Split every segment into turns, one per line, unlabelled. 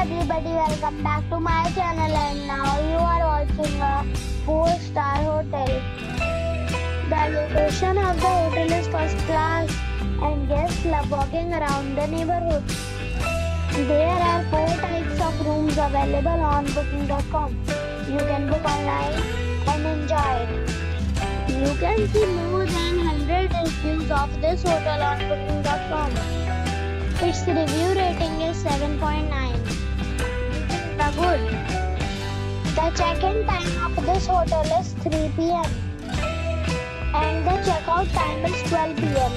everybody, welcome back to my channel, and now you are watching a 4-star hotel. The location of the hotel is first class and guests love walking around the neighborhood. There are 4 types of rooms available on booking.com. You can book online and enjoy it. You can see more than 100 reviews of this hotel on booking.com. Its review rating is 7.9. The good. The check-in time of this hotel is 3 p.m. and the check-out time is 12 p.m.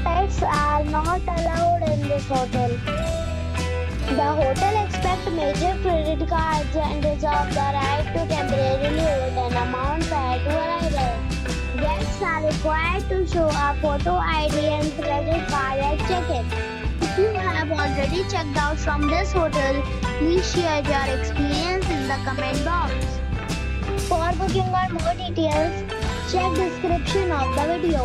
Pets are not allowed in this hotel. The hotel accepts major credit cards and reserves the right to temporarily hold an amount prior to arrival. Guests are required to show a photo ID and credit card at check-in. If you have already checked out from this hotel, please share your experience in the comment box. For booking or more details, check description of the video.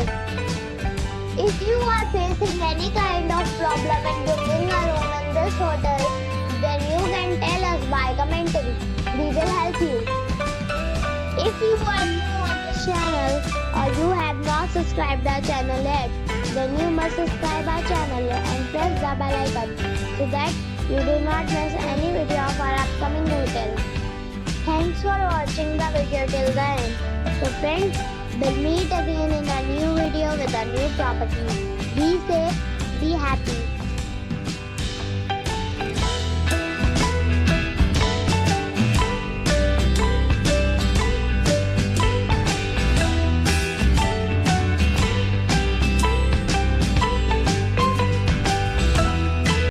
If you are facing any kind of problem in booking a room in this hotel, then you can tell us by commenting. We will help you. If you are new on this channel or you have not subscribed our channel yet, then you must subscribe our channel and press the bell icon so that you do not miss any video of our upcoming hotel. Thanks for watching the video till the end. So friends, we'll meet again in a new video with a new property. Be safe, be happy.